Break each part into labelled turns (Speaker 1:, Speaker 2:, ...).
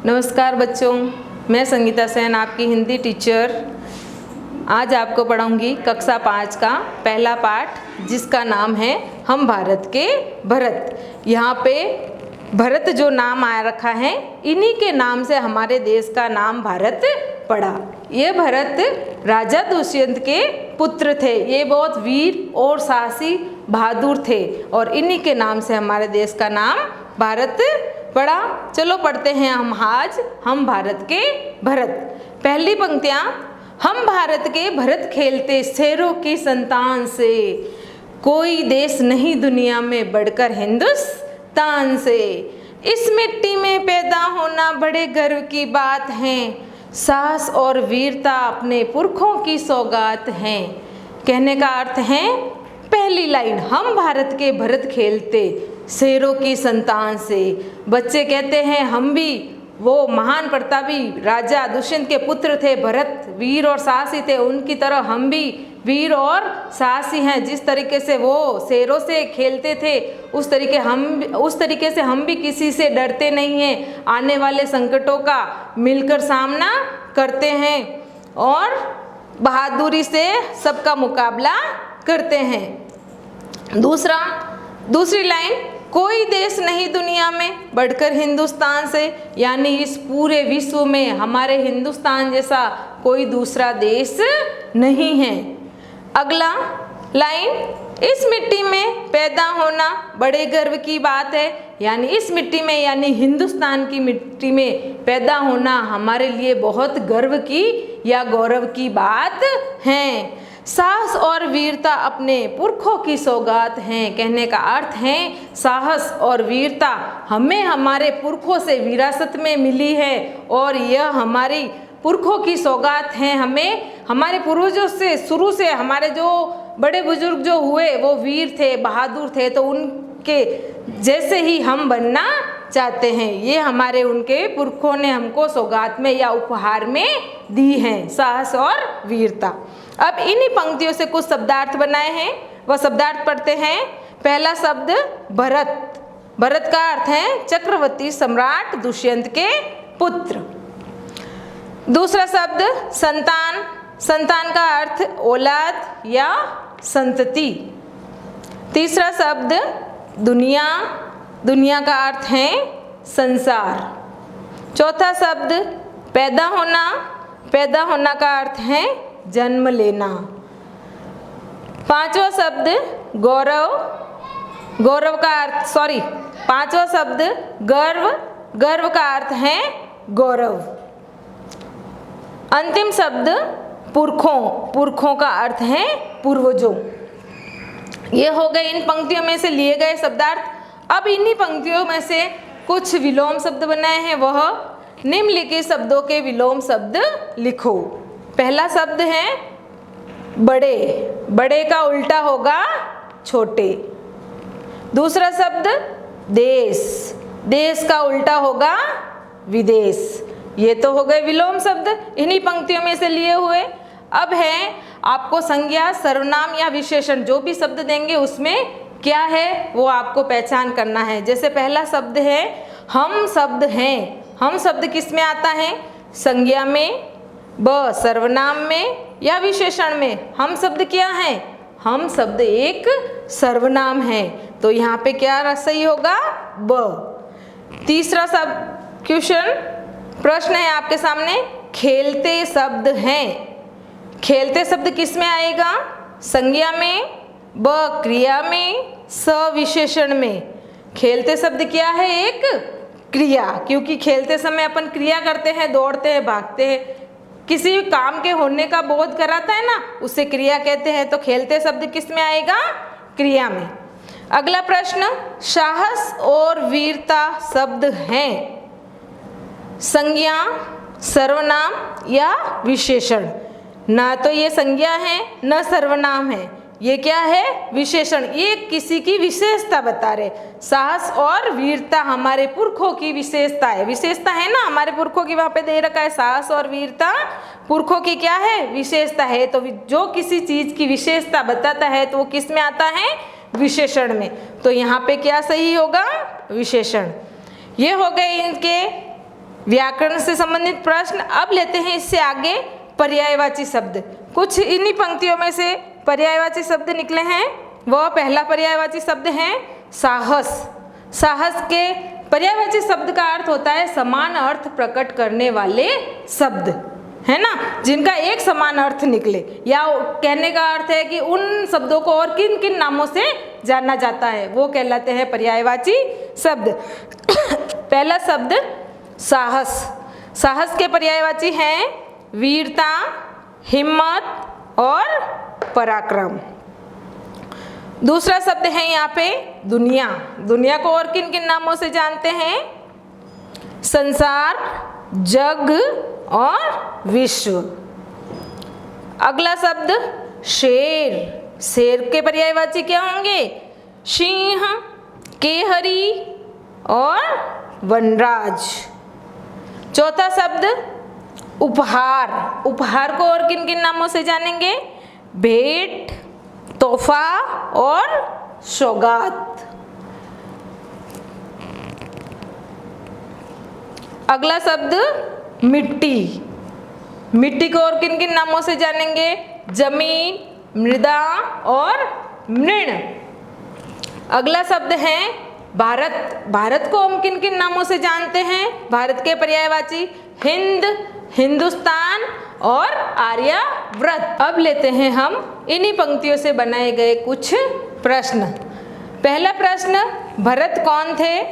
Speaker 1: नमस्कार बच्चों, मैं संगीता सेन आपकी हिंदी टीचर। आज आपको पढ़ाऊंगी कक्षा 5 का पहला पाठ, जिसका नाम है हम भारत के भरत। यहाँ पे भरत जो नाम आ रखा है, इन्हीं के नाम से हमारे देश का नाम भारत पड़ा। ये भरत राजा दुष्यंत के पुत्र थे। ये बहुत वीर और साहसी बहादुर थे और इन्हीं के नाम से हमारे देश का नाम भारत पड़ा। चलो पढ़ते हैं हम भारत के भरत। पहली पंक्तियाँ, हम भारत के भरत खेलते शेरों की संतान से, कोई देश नहीं दुनिया में बढ़कर हिंदुस्तान से। इस मिट्टी में पैदा होना बड़े गर्व की बात है, साहस और वीरता अपने पुरखों की सौगात है। कहने का अर्थ है, पहली लाइन, हम भारत के भरत खेलते शेरों की संतान से। बच्चे कहते हैं हम भी वो महान प्रतापी राजा दुष्यंत के पुत्र थे, भरत वीर और साहसी थे, उनकी तरह हम भी वीर और साहसी हैं। जिस तरीके से वो शेरों से खेलते थे, उस तरीके से हम भी किसी से डरते नहीं हैं। आने वाले संकटों का मिलकर सामना करते हैं और बहादुरी से सबका मुकाबला करते हैं। दूसरी लाइन, कोई देश नहीं दुनिया में बढ़कर हिंदुस्तान से, यानी इस पूरे विश्व में हमारे हिंदुस्तान जैसा कोई दूसरा देश नहीं है। अगला लाइन, इस मिट्टी में पैदा होना बड़े गर्व की बात है, यानी इस मिट्टी में यानी हिंदुस्तान की मिट्टी में पैदा होना हमारे लिए बहुत गर्व की या गौरव की बात है। साहस और वीरता अपने पुरखों की सौगात हैं। कहने का अर्थ है, साहस और वीरता हमें हमारे पुरखों से विरासत में मिली है और यह हमारी पुरखों की सौगात हैं। हमें हमारे पूर्वजों से शुरू से हमारे जो बड़े बुजुर्ग जो हुए वो वीर थे, बहादुर थे, तो उनके जैसे ही हम बनना चाहते हैं। ये हमारे उनके पुरखों ने हमको सौगात में या उपहार में दी हैं, साहस और वीरता। अब इन्हीं पंक्तियों से कुछ शब्दार्थ बनाए हैं, वह शब्दार्थ पढ़ते हैं। पहला शब्द भरत। भरत का अर्थ है चक्रवर्ती सम्राट दुष्यंत के पुत्र। दूसरा शब्द संतान। संतान का अर्थ औलाद या संतति। तीसरा शब्द दुनिया। दुनिया का अर्थ है संसार। चौथा शब्द पैदा होना। पैदा होना का अर्थ है जन्म लेना। पांचवा शब्द गौरव। गौरव का अर्थ पांचवा शब्द गर्व। गर्व का अर्थ है गौरव। अंतिम शब्द पुरखों। पुरखों का अर्थ है पूर्वजों। ये हो गए इन पंक्तियों में से लिए गए शब्दार्थ। अब इन्हीं पंक्तियों में से कुछ विलोम शब्द बनाए हैं, वह निम्नलिखित शब्दों के विलोम शब्द लिखो। पहला शब्द है बड़े। बड़े का उल्टा होगा छोटे। दूसरा शब्द देश। देश का उल्टा होगा विदेश। ये तो हो गए विलोम शब्द इन्हीं पंक्तियों में से लिए हुए। अब है आपको संज्ञा, सर्वनाम या विशेषण, जो भी शब्द देंगे उसमें क्या है वो आपको पहचान करना है। जैसे पहला शब्द है हम शब्द हैं। हम शब्द किस में आता है? संज्ञा में, ब सर्वनाम में या विशेषण में। हम शब्द क्या है? हम शब्द एक सर्वनाम है, तो यहाँ पे क्या सही होगा? ब। तीसरा शब्द क्वेश्चन, प्रश्न है आपके सामने, खेलते शब्द हैं। खेलते शब्द किस में आएगा? संज्ञा में, ब क्रिया में, स विशेषण में। खेलते शब्द क्या है? एक क्रिया, क्योंकि खेलते समय अपन क्रिया करते हैं, दौड़ते हैं, भागते हैं, किसी काम के होने का बोध कराता है ना, उसे क्रिया कहते हैं। तो खेलते शब्द किस में आएगा? क्रिया में। अगला प्रश्न, साहस और वीरता शब्द हैं। संज्ञा, सर्वनाम या विशेषण। ना तो ये संज्ञा है न सर्वनाम है, ये क्या है? विशेषण। ये किसी की विशेषता बता रहे। साहस और वीरता हमारे पुरखों की विशेषता है। विशेषता है ना, हमारे पुरखों की वहाँ पे दे रखा है, साहस और वीरता पुरखों की क्या है? विशेषता है। तो जो किसी चीज की विशेषता बताता है तो वो किस में आता है? विशेषण में। तो यहाँ पे क्या सही होगा? विशेषण। ये हो गए इनके व्याकरण से संबंधित प्रश्न। अब लेते हैं इससे आगे पर्यायवाची शब्द। कुछ इन्हीं पंक्तियों में से पर्यायवाची शब्द निकले हैं। वह पहला पर्यायवाची शब्द है साहस। साहस के पर्यायवाची शब्द का अर्थ होता है समान अर्थ प्रकट करने वाले शब्द, है ना, जिनका एक समान अर्थ निकले, या कहने का अर्थ है कि उन शब्दों को और किन किन नामों से जाना जाता है, वो कहलाते हैं पर्यायवाची शब्द। पहला शब्द साहस। साहस के पर्यायवाची हैं वीरता, हिम्मत और पराक्रम। दूसरा शब्द है यहाँ पे दुनिया। दुनिया को और किन किन नामों से जानते हैं? संसार, जग और विश्व। अगला शब्द शेर। शेर के पर्यायवाची क्या होंगे? सिंह, केहरी और वनराज। चौथा शब्द उपहार। उपहार को और किन किन नामों से जानेंगे? भेंट, तोहफा और सौगात। अगला शब्द मिट्टी। मिट्टी को और किन किन नामों से जानेंगे? जमीन, मृदा और मृण। अगला शब्द है भारत। भारत को हम किन किन नामों से जानते हैं? भारत के पर्यायवाची हिंद, हिंदुस्तान और आर्यावर्त। अब लेते हैं हम इन्हीं पंक्तियों से बनाए गए कुछ प्रश्न। पहला प्रश्न, भरत कौन थे?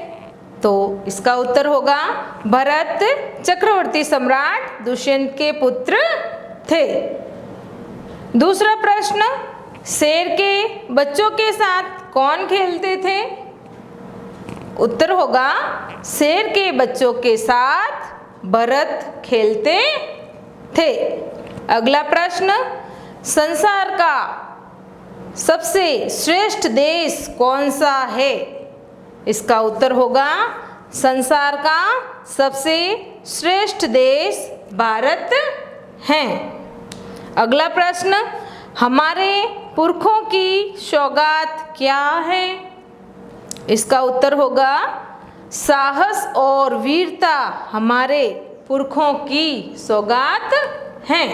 Speaker 1: तो इसका उत्तर होगा भरत चक्रवर्ती सम्राट दुष्यंत के पुत्र थे। दूसरा प्रश्न, शेर के बच्चों के साथ कौन खेलते थे? उत्तर होगा शेर के बच्चों के साथ भरत खेलते थे। अगला प्रश्न, संसार का सबसे श्रेष्ठ देश कौन सा है? इसका उत्तर होगा संसार का सबसे श्रेष्ठ देश भारत है। अगला प्रश्न, हमारे पुरखों की सौगात क्या है? इसका उत्तर होगा साहस और वीरता हमारे पुरखों की सौगात हैं।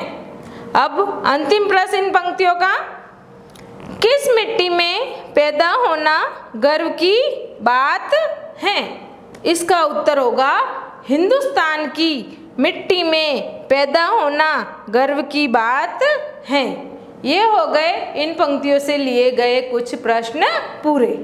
Speaker 1: अब अंतिम प्रश्न इन पंक्तियों का, किस मिट्टी में पैदा होना गर्व की बात है? इसका उत्तर होगा हिंदुस्तान की मिट्टी में पैदा होना गर्व की बात है। ये हो गए इन पंक्तियों से लिए गए कुछ प्रश्न पूरे।